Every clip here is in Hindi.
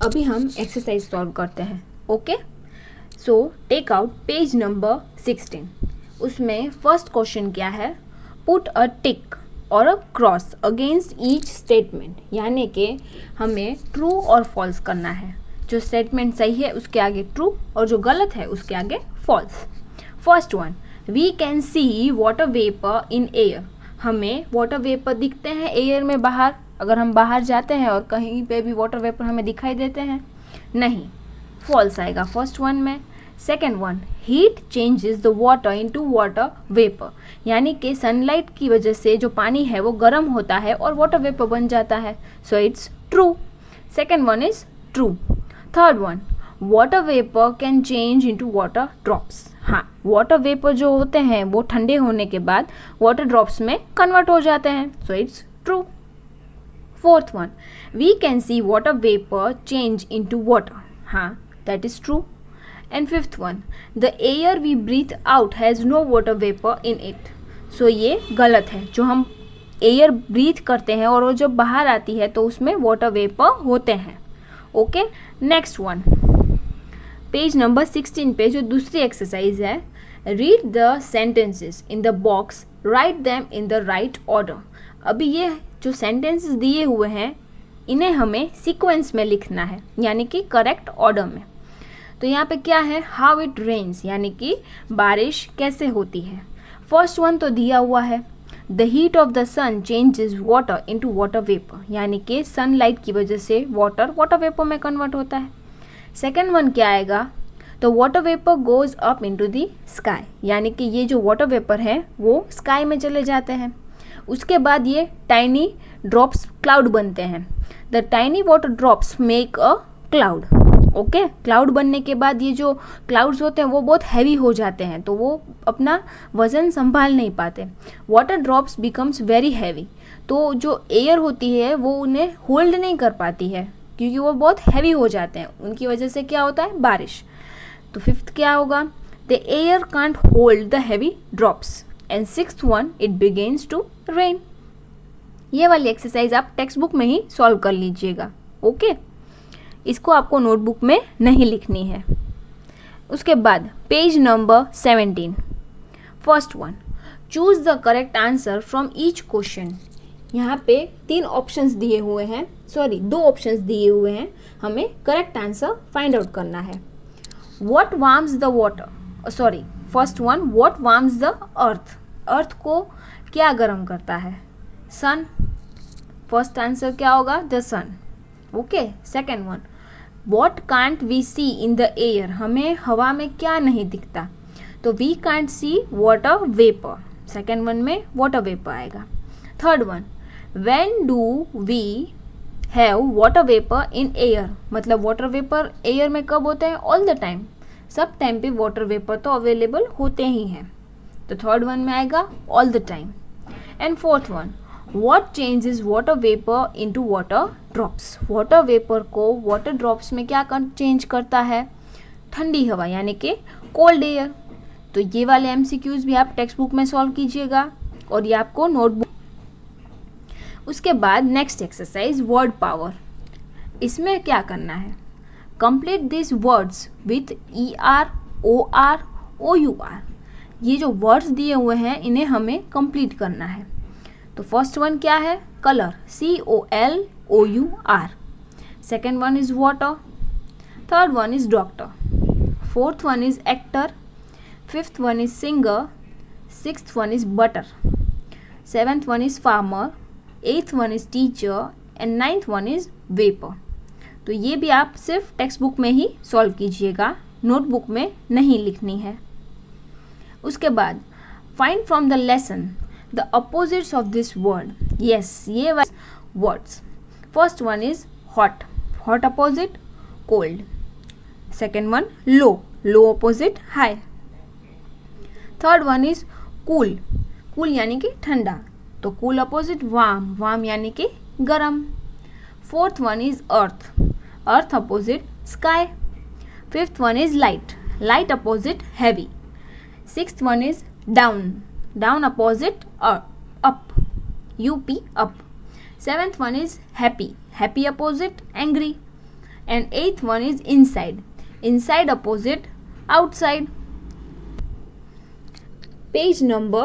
अभी हम एक्सरसाइज सॉल्व करते हैं. Okay, so take out page number 16. उसमें फर्स्ट क्वेश्चन क्या है, पुट अ टिक और a cross against each statement. यानी कि हमें ट्रू और फॉल्स करना है. जो स्टेटमेंट सही है उसके आगे ट्रू और जो गलत है उसके आगे false. First one, we can see water vapour in air. हमें वाटर वेपर दिखते हैं एयर में बाहर. अगर हम बाहर जाते हैं और कहीं पे भी वाटर वेपर हमें दिखाई देते हैं, नहीं, फॉल्स आएगा फर्स्ट वन में. Second one, heat changes the water into water vapour. यानी कि सनलाइट की वजह से जो पानी है वो गर्म होता है और वाटर वेपर बन जाता है. सो it's true. Second one is true. Third one, water vapour can change into water drops. हाँ, वाटर वेपर जो होते हैं वो ठंडे होने के बाद वाटर ड्रॉप्स में कन्वर्ट हो जाते हैं. So it's true. Fourth one, we can see water vapour change into water. हाँ, that is true. And fifth one, the air we breathe out has no water vapour in it. So ये गलत है. जो हम एयर ब्रीथ करते हैं और वो जब बाहर आती है तो उसमें वाटर वेपर होते हैं. Okay, next one, page number 16 पे जो दूसरी एक्सरसाइज है, read the sentences in the box, write them in the right order. अभी ये जो सेंटेंसेस दिए हुए हैं इन्हें हमें सीक्वेंस में लिखना है, यानी कि करेक्ट ऑर्डर में. तो यहाँ पे क्या है, हाउ इट रेन्स, यानी कि बारिश कैसे होती है. फर्स्ट वन तो दिया हुआ है, the heat of the sun changes water into water vapour. यानी कि सनलाइट की वजह से वाटर वाटर वेपर में कन्वर्ट होता है. सेकेंड वन क्या आएगा, तो water vapour goes up into the sky. यानी कि ये जो वाटर वेपर है वो स्काई में चले जाते हैं. उसके बाद ये टाइनी ड्रॉप्स क्लाउड बनते हैं. The tiny water drops make a cloud. Okay, cloud बनने के बाद ये जो क्लाउड्स होते हैं वो बहुत हैवी हो जाते हैं, तो वो अपना वजन संभाल नहीं पाते. Water drops becomes very heavy. तो जो एयर होती है वो उन्हें होल्ड नहीं कर पाती है क्योंकि वो बहुत हैवी हो जाते हैं. उनकी वजह से क्या होता है, बारिश. तो फिफ्थ क्या होगा, the air can't hold the heavy drops. And sixth one, it begins to rain. ये वाली एक्सरसाइज आप टेक्स्ट बुक में ही सॉल्व कर लीजिएगा. ओके, इसको आपको नोटबुक में नहीं लिखनी है. उसके बाद page number 17, first one, choose the correct answer from each question. यहाँ पे 3 ऑप्शंस दिए हुए हैं, सॉरी 2 ऑप्शंस दिए हुए हैं. हमें करेक्ट आंसर फाइंड आउट करना है. What warms the water, sorry first one, what warms the earth. Earth को क्या गर्म करता है, सन. फर्स्ट आंसर क्या होगा, the sun. Okay, second one, what can't we see in the air. हमें हवा में क्या नहीं दिखता, तो we can't see water vapour. Second one में वाटर वेपर आएगा. Third one, when do we have water vapour in air. मतलब वाटर वेपर एयर में कब होते हैं, ऑल द टाइम. सब टाइम पे वाटर वेपर तो अवेलेबल होते ही हैं. तो थर्ड वन में आएगा all the time. And fourth one, what changes water vapour into water drops. Water vapour को वाटर ड्रॉप्स में क्या चेंज करता है, ठंडी हवा, यानी कि कोल्ड एयर. तो ये वाले एमसीक्यूज भी आप टेक्स्ट बुक में सॉल्व कीजिएगा और ये आपको नोटबुक. उसके बाद नेक्स्ट एक्सरसाइज, वर्ड पावर. इसमें क्या करना है, complete this words with ER, OR, OUR. ये जो वर्ड्स दिए हुए हैं इन्हें हमें कंप्लीट करना है. तो फर्स्ट वन क्या है, colour, COLOUR. Second one is water. Third one is doctor. Fourth one is actor. Fifth one is singer. Sixth one is butter. Seventh one is farmer. Eighth one is teacher. And ninth one is vapour. तो ये भी आप सिर्फ टेक्स्ट बुक में ही सॉल्व कीजिएगा, नोटबुक में नहीं लिखनी है. उसके बाद find from the lesson the opposites of this word. Yes, ये words. First one is hot. Hot opposite cold. Second one low. Low opposite high. Third one is cool. Cool यानी कि ठंडा, तो कूल अपोजिट वार्म. वार्म यानी कि गरम. Fourth one is earth. Earth opposite sky. Fifth one is light. Light opposite heavy. Sixth one is down. Down opposite up. UP up. Seventh one is happy. Happy opposite angry. and eighth one is inside. Inside opposite outside. Page number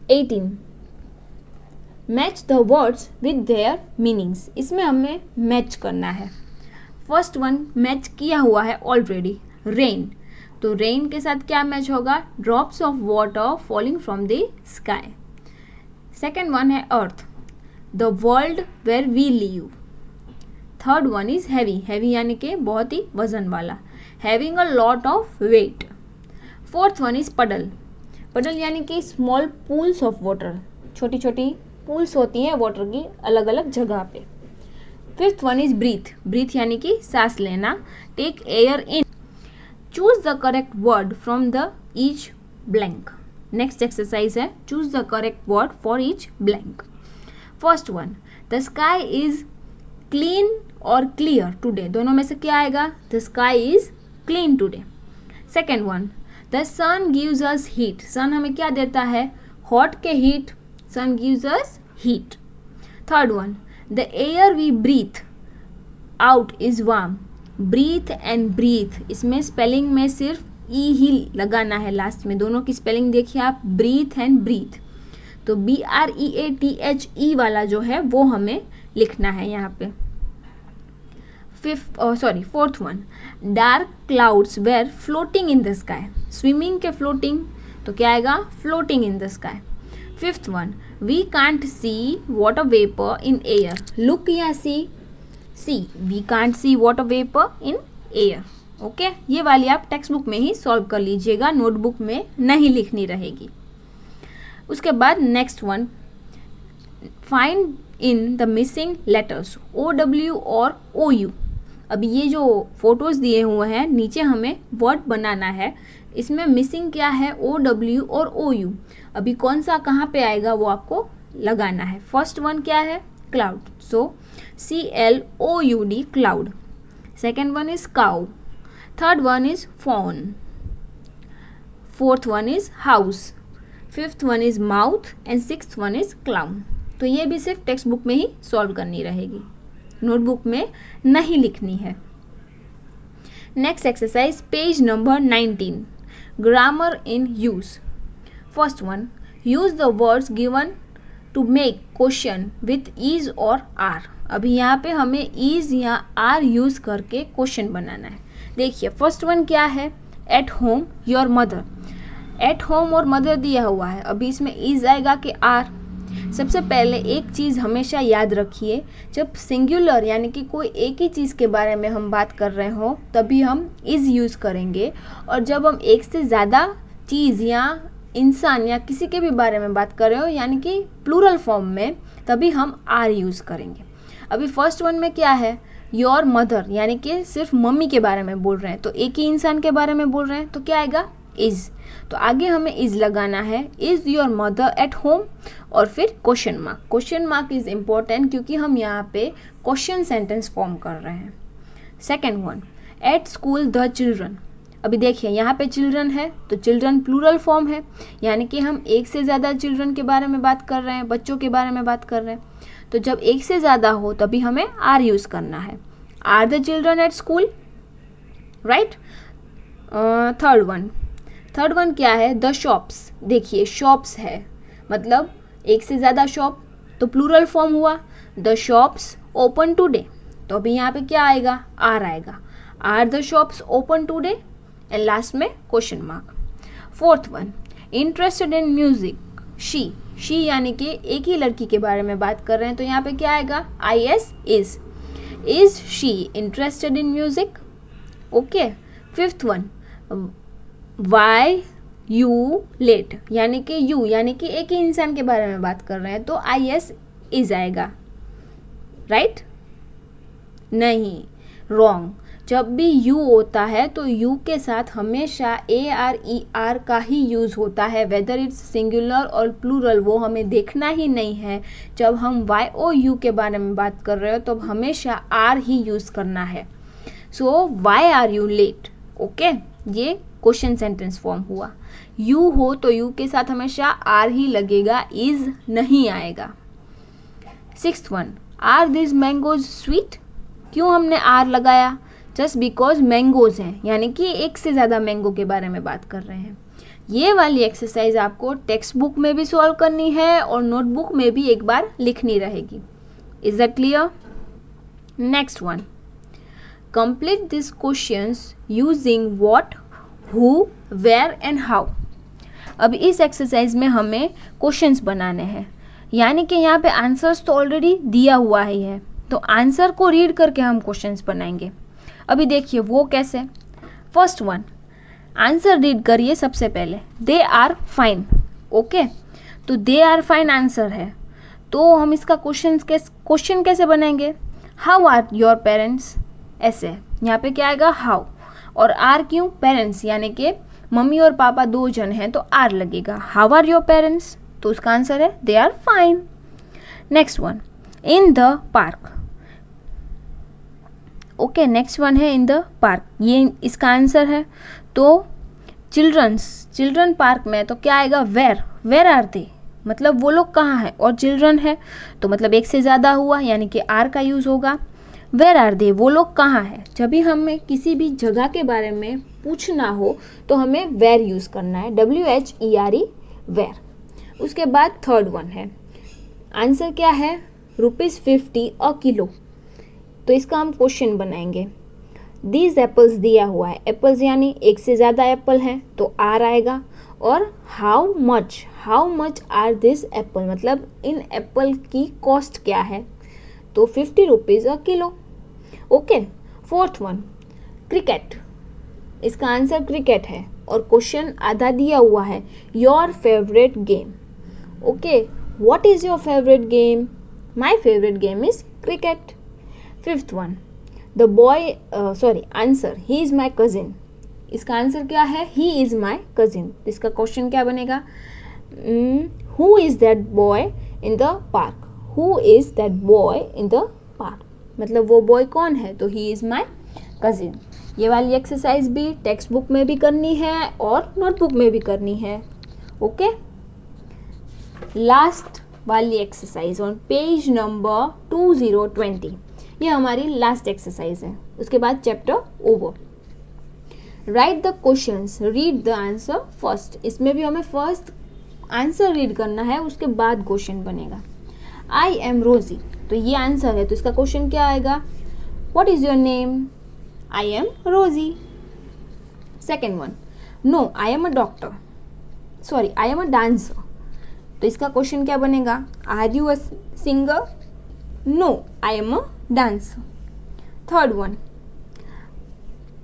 18. Match the words with their meanings. इसमें हमें मैच करना है. फर्स्ट वन मैच किया हुआ है ऑलरेडी, रेन. तो रेन के साथ क्या मैच होगा? Drops of water falling from the sky. Second one है earth, the world where we live. Third one is heavy. Heavy यानी कि बहुत ही वजन वाला, having a lot of weight. Fourth one is puddle. Puddle यानी कि स्मॉल पूल्स ऑफ वाटर. छोटी छोटी पूल्स होती हैं वाटर की अलग अलग जगह पे. Fifth one is breathe. Breathe यानी कि सांस लेना. Take air in. Choose the correct word from the each blank. Next exercise है choose the correct word for each blank. First one, the sky is clean और क्लियर टुडे. दोनों में से क्या आएगा? The sky is clean today. Second one, the sun gives us heat. Sun हमें क्या देता है? हॉट के heat. Sun gives us heat. Third one, the air we breathe out is warm. Breathe and breath, इसमें स्पेलिंग में सिर्फ ई ही लगाना है लास्ट में. दोनों की स्पेलिंग देखिए आप, ब्रीथ एंड ब्रीथ. तो BREATHE वाला जो है वो हमें लिखना है यहाँ पे. Fourth one, dark clouds were floating in the sky. Swimming के फ्लोटिंग, तो क्या आएगा? Floating in the sky. Fifth one, we can't see water vapour in air. Look या see? See. We can't see water vapour in air. Okay, ये वाली आप टेक्स्ट बुक में ही सॉल्व कर लीजिएगा, नोटबुक में नहीं लिखनी रहेगी. उसके बाद next one, find in the missing letters OW और OU. अभी ये जो फोटोज दिए हुए हैं नीचे हमें वर्ड बनाना है. इसमें मिसिंग क्या है? OW और OU. अभी कौन सा कहाँ पे आएगा वो आपको लगाना है. फर्स्ट वन क्या है? Cloud. So CLOUD, cloud. Second one is cow. Third one is phone. Fourth one is house. Fifth one is mouth and sixth one is clown. तो ये भी सिर्फ टेक्स्ट बुक में ही सॉल्व करनी रहेगी, नोटबुक में नहीं लिखनी है. Next exercise page number 19, grammar in use. First one, use the words given to make question with is और आर. अभी यहाँ पे हमें इज या आर यूज करके क्वेश्चन बनाना है. देखिए फर्स्ट वन क्या है? At home your mother. At home और मदर दिया हुआ है. अभी इसमें इज आएगा कि आर? सबसे पहले एक चीज़ हमेशा याद रखिए, जब सिंगुलर यानी कि कोई एक ही चीज़ के बारे में हम बात कर रहे हो तभी हम इज़ यूज़ करेंगे, और जब हम एक से ज़्यादा चीज़ या इंसान या किसी के भी बारे में बात कर रहे हो यानी कि प्लूरल फॉर्म में, तभी हम आर यूज़ करेंगे. अभी फर्स्ट वन में क्या है? योर मदर यानी कि सिर्फ मम्मी के बारे में बोल रहे हैं, तो एक ही इंसान के बारे में बोल रहे हैं, तो क्या आएगा? इज़. तो आगे हमें इज लगाना है. Is your mother at home, और फिर question mark. Question mark is important क्योंकि हम यहाँ पे क्वेश्चन सेंटेंस फॉर्म कर रहे हैं. Second one, at school the children. अभी देखिए यहाँ पे चिल्ड्रन है तो चिल्ड्रन प्लूरल फॉर्म है, यानी कि हम एक से ज़्यादा चिल्ड्रन के बारे में बात कर रहे हैं, बच्चों के बारे में बात कर रहे हैं. तो जब एक से ज़्यादा हो तभी हमें आर यूज़ करना है. Are the children at school, right. Third one क्या है? The shops. देखिए शॉप्स है मतलब एक से ज़्यादा शॉप, तो प्लूरल फॉर्म हुआ. द शॉप्स ओपन टुडे, तो अभी यहाँ पे क्या आएगा? आर आएगा. Are the shops open today, and last में question mark. Fourth one, interested in music. She यानी कि एक ही लड़की के बारे में बात कर रहे हैं, तो यहाँ पे क्या आएगा? IS is she interested in music. Okay. Fifth one, why you let, यानी कि यू यानी कि एक ही इंसान के बारे में बात कर रहे हैं, तो IS इज आएगा, राइट? नहीं, रॉन्ग. जब भी यू होता है तो यू के साथ हमेशा ARER का ही यूज़ होता है, वेदर इट्स सिंगुलर और प्लूरल वो हमें देखना ही नहीं है. जब हम YOU के बारे में बात कर रहे हो तो हमेशा आर ही यूज़ करना है. So why are you late. Okay, ये क्वेश्चन सेंटेंस फॉर्म हुआ. यू हो तो यू के साथ हमेशा आर ही लगेगा, इज नहीं आएगा. Sixth one, are this mangoes sweet, क्यों हमने आर लगाया? जस्ट बिकॉज मैंगोज हैं, यानी कि एक से ज़्यादा मैंगो के बारे में बात कर रहे हैं। ये वाली एक्सरसाइज आपको टेक्स्ट बुक में भी सॉल्व करनी है और नोटबुक में भी एक बार लिखनी रहेगी। Is that clear? Next one, complete this questions using what, who, where and how. अब इस एक्सरसाइज में हमें क्वेश्चंस बनाने हैं, यानी कि यहाँ पे आंसर्स तो ऑलरेडी दिया हुआ ही है, तो आंसर को रीड करके हम क्वेश्चंस बनाएंगे। अभी देखिए वो कैसे। फर्स्ट वन, आंसर रीड करिए सबसे पहले। दे आर फाइन, ओके, तो दे आर फाइन आंसर है, तो हम इसका क्वेश्चन कैसे बनाएंगे? हाउ आर योर पेरेंट्स, ऐसे। यहाँ पे क्या आएगा? हाउ, और आर क्यों? पेरेंट्स, यानी कि मम्मी और पापा दो जन हैं तो आर लगेगा। हाउ आर योर पेरेंट्स, तो उसका आंसर है they are fine. Next one, in the park, okay, next one है इन द पार्क, ये इसका आंसर है। तो चिल्ड्रन पार्क में तो क्या आएगा? वेर आर दे, मतलब वो लोग कहाँ हैं, और चिल्ड्रन है तो मतलब एक से ज़्यादा हुआ, यानी कि आर का यूज़ होगा। वेर आर दे, वो लोग कहाँ हैं। जब भी हमें किसी भी जगह के बारे में पूछना हो तो हमें वेर यूज़ करना है, WHERE, वेर। उसके बाद थर्ड वन है, आंसर क्या है? ₹50 अ किलो, तो इसका हम क्वेश्चन बनाएंगे। दीज एप्पल्स दिया हुआ है, एप्पल्स यानी एक से ज़्यादा एप्पल हैं तो आर आएगा, और how much are this apple, मतलब इन एप्पल की कॉस्ट क्या है, तो ₹50 a kilo, okay. Fourth one, cricket, इसका आंसर क्रिकेट है और क्वेश्चन आधा दिया हुआ है, your favourite game, okay, what is your favourite game? My favourite game is cricket. Fifth one, the boy, answer, he is my cousin, इसका आंसर क्या है? ही इज माई कजिन, इसका क्वेश्चन क्या बनेगा? Who is that boy in the park, who is that boy in the park, मतलब वो बॉय कौन है, तो ही इज माई कजिन। ये वाली एक्सरसाइज भी टेक्स्ट बुक में भी करनी है और नोटबुक में भी करनी है, ओके। लास्ट वाली एक्सरसाइज ऑन पेज नंबर 2020, ये हमारी लास्ट एक्सरसाइज है, उसके बाद chapter over. Right the questions, read the answer first, इसमें भी हमें फर्स्ट आंसर रीड करना है, उसके बाद क्वेश्चन बनेगा। आई एम रोजी, तो ये आंसर है, तो इसका क्वेश्चन क्या आएगा? What is your name? I am Rosie. Second one, no I am a doctor, sorry I am a dancer, तो इसका क्वेश्चन क्या बनेगा? Are you a singer? No I am a dancer. Third one,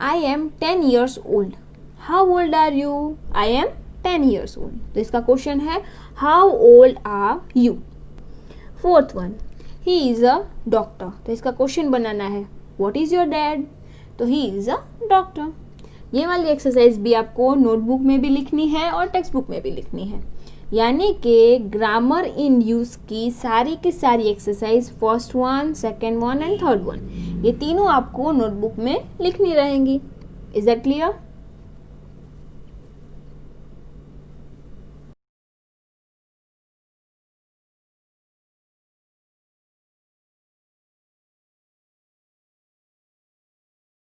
I am 10 years old, how old are you? I am 10 years old, तो इसका क्वेश्चन है how old are you. Fourth one, he is a doctor, तो इसका क्वेश्चन बनाना है व्हाट इज योर डैड, तो ही इज अ डॉक्टर। ये वाली एक्सरसाइज भी आपको नोटबुक में भी लिखनी है और टेक्स्ट बुक में भी लिखनी है, यानी कि ग्रामर इन यूज की सारी exercise, first one, second one and third one, ये तीनों आपको नोटबुक में लिखनी रहेंगी। Is that clear?